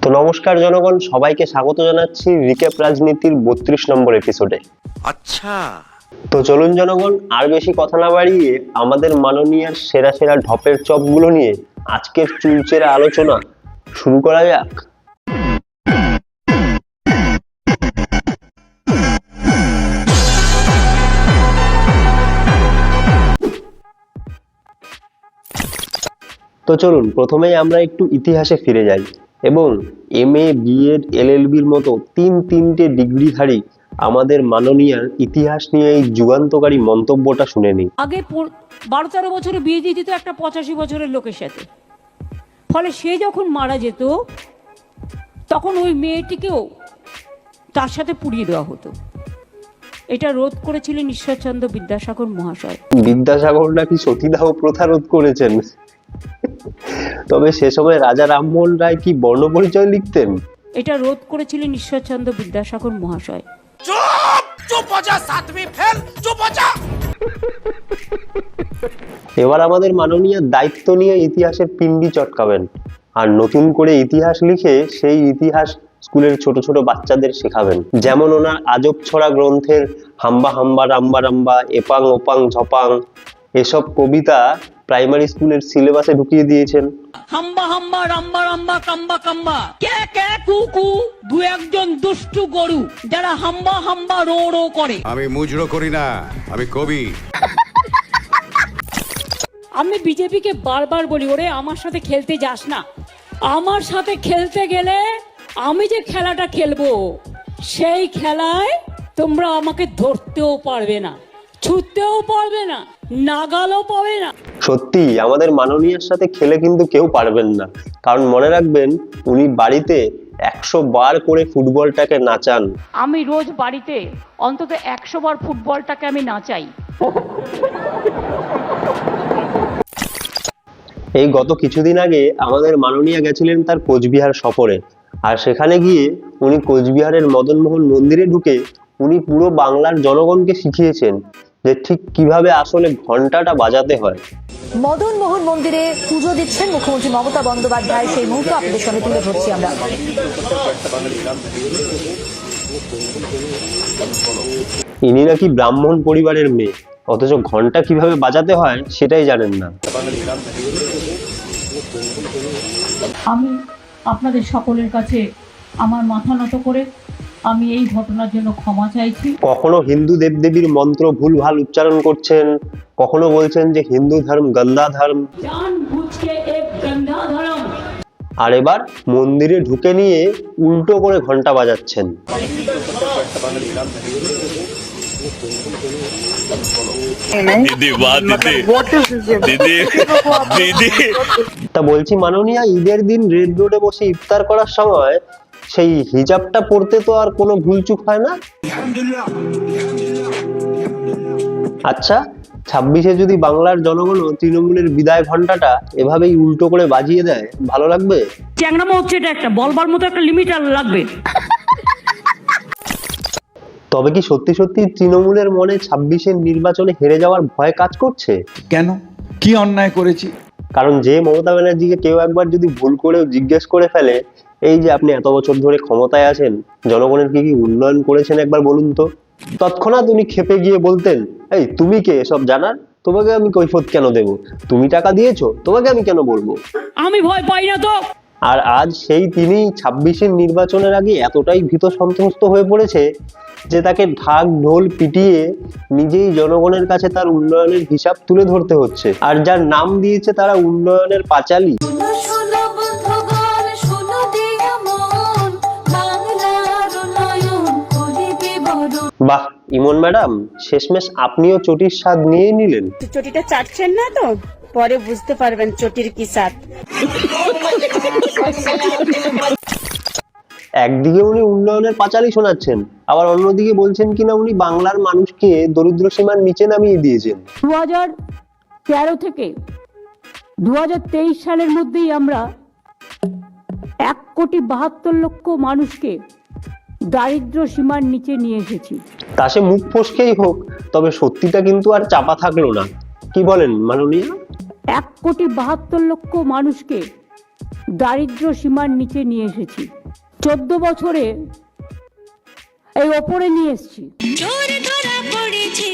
তো নমস্কার জনগণ, সবাইকে স্বাগত জানাচ্ছি রিক্যাপ রাজনীতির 32 নম্বর এপিসোডে। আচ্ছা, তো চলুন জনগণ, আর বেশি কথা না বাড়িয়ে আমাদের মাননীয়ার সেরা সেরা ঢপের চপগুলো নিয়ে আজকের চুলচেরা আলোচনা শুরু করা যাক। তো চলুন প্রথমেই আমরা একটু ইতিহাসে ফিরে যাই এবং MA, BEd, LLBর মতো তিনটে ডিগ্রিধারী আমাদের মাননীয়ার ইতিহাস নিয়ে এই যুগান্তকারী মন্তব্যটা শুনে নিই। আগে 12-13 বছরে বিয়ে দিয়ে দিত একটা 85 বছরের লোকের সাথে, ফলে সে যখন মারা যেত তখন ওই মেয়েটিকেও তার সাথে পুড়িয়ে দেওয়া হতো। এটা রোধ করেছিলেন ঈশ্বরচন্দ্র বিদ্যাসাগর মহাশয়। বিদ্যাসাগর নাকি সতীদাহ প্রথা রোধ করেছেন। তবে সে সময় রাজা রামমোহন রায় কি বর্ণপরিচয় লিখতেন? এটা রোধ করেছিলেন ঈশ্বরচন্দ্র বিদ্যাসাগর মহাশয়। এবার আমাদের মাননীয় দায়িত্ব নিয়ে ইতিহাসের পিন্ডি চটকাবেন আর নতুন করে ইতিহাস লিখে সেই ইতিহাস স্কুলের ছোট ছোট বাচ্চাদের শেখাবেন। যেমন ওনার আজব ছড়া গ্রন্থের হাম্বা হাম্বা রাম্বা রাম্বা, এপাং ওপাং ঝপাং এসব কবিতা প্রাইমারি স্কুলের সিলেবাসে ঢুকিয়ে দিয়েছেন। হাম্বা হাম্বা রাম্বা রাম্বা কাম্বা কাম্বা কে কে কু কু, দু একজন দুষ্টু গরু যারা হাম্বা হাম্বা রো রো করে। আমি মুজরো করি না, আমি কবি। আমি বিজেপিকে বারবার বলি, ওরে আমার সাথে খেলতে যাস না। আমার সাথে খেলতে গেলে আমি যে খেলাটা খেলবো সেই খেলায় তোমরা আমাকে ধরতেও পারবে না, ছুটতেও পারবে না, নাগালও পাবে না। সত্যি আমাদের মাননীয়ার সাথে খেলে কিন্তু কেউ পারবেন না, কারণ মনে রাখবেন উনি বাড়িতে 100 বার করে ফুটবলটাকে নাচান। আমি রোজ বাড়িতে অন্তত 100 বার ফুটবলটাকে আমি নাচাই। এই গত কিছুদিন আগে আমাদের মাননীয়া গেছিলেন তার কোচবিহার সফরে, আর সেখানে গিয়ে উনি কোচবিহারের মদনমোহন মন্দিরে ঢুকে উনি পুরো বাংলার জনগণকে শিখিয়েছেন যে ঠিক কিভাবে আসলে ঘন্টাটা বাজাতে হয়। মদন মোহন মন্দিরে পুজো দিচ্ছেন মুখ্যমন্ত্রী মমতা বন্দ্যোপাধ্যায়, সেই মুহূর্ত আপনাদের সঙ্গে তুলে ধরছি আমরা। ইনি নাকি ব্রাহ্মণ পরিবারের মেয়ে, অথচ ঘন্টা কিভাবে বাজাতে হয় সেটাই জানেন না। আমি আপনাদের সকলের কাছে আমার মাথা নত করে আমি এই ঘটনার জন্য ক্ষমা চাইছি। কখনো হিন্দু দেবদেবীর মন্ত্র ভুলভাল উচ্চারণ করছেন, কখনো বলছেন যে হিন্দু ধর্ম গন্ধা ধর্ম, জানবুঝকে এক গন্ধা ধর্ম। আর এবার মন্দিরে ঢুকে নিয়ে উল্টো করে ঘন্টা বাজাচ্ছেন। তা বলছি মাননীয়া, ঈদের দিন রেড রোডে বসে ইফতার করার সময় সেই হিজাবটা পরতে তো আর কোনো ভুলচুক হয় না? আচ্ছা, 26-এ যদি বাংলার জনগণ তৃণমূলের বিদায় ঘন্টাটা এভাবেই উল্টো করে বাজিয়ে দেয়, ভালো লাগবে? চ্যাংড়ামো হচ্ছে, এটা একটা বলবার মতো একটা লিমিট লাগবে। তবে কি সত্যি সত্যি তৃণমূলের মনে 26-এর নির্বাচনে হেরে যাওয়ার ভয় কাজ করছে? কেন, কি অন্যায় করেছি? কারণ যে মমতা ব্যানার্জিকে কেউ একবার যদি ভুল করেও জিজ্ঞেস করে ফেলে, এই যে আপনি এত বছর ধরে ক্ষমতায় আছেন, জনগণের কি কি উন্নয়ন করেছেন একবার বলুন তো, তৎক্ষণাৎ উনি খেপে গিয়ে বলতেন, এই তুমি কে এসব জানার, তোমাকে আমি কৈফিয়ত কেন দেব, তুমি টাকা দিয়েছো, তোমাকে আমি কেন বলবো? আমি ভয় পাই না তো। আর আজ সেই তিনি 26-এর নির্বাচনের আগে এতটাই ভীত সন্ত্রস্ত হয়ে পড়েছে যে তাকে ঢাক ঢোল পিটিয়ে নিজেই জনগণের কাছে তার উন্নয়নের হিসাব তুলে ধরতে হচ্ছে। আর যার নাম দিয়েছে তারা উন্নয়নের পাঁচালী। বাহ ইমন ম্যাডাম, শেষমেশ আপনিও চটির স্বাদ নিয়ে নিলেন। চটিটা চাটছেন না তো, পরে বুঝতে পারবেন চটির কি স্বাদ। একদিকে উনি উন্নয়নের পাঁচালী শোনাচ্ছেন, আবার অন্যদিকে বলছেন কিনা উনি বাংলার মানুষকে দরিদ্র সীমার নিচে নামিয়ে দিয়েছেন। 2013 থেকে 2023 সালের মধ্যেই আমরা 1,72,00,000 মানুষকে দারিদ্র সীমার নিচে নিয়ে এসেছি। তা সে মুখ ফসকেই হোক, তবে সত্যিটা কিন্তু আর চাপা থাকলো না। কি বলেন মাননীয়া? 1,72,00,000 মানুষকে দারিদ্র সীমার নিচে নিয়ে এসেছি, 14 বছরে এই ওপরে নিয়ে এসেছি। চোর ধরা পড়েছে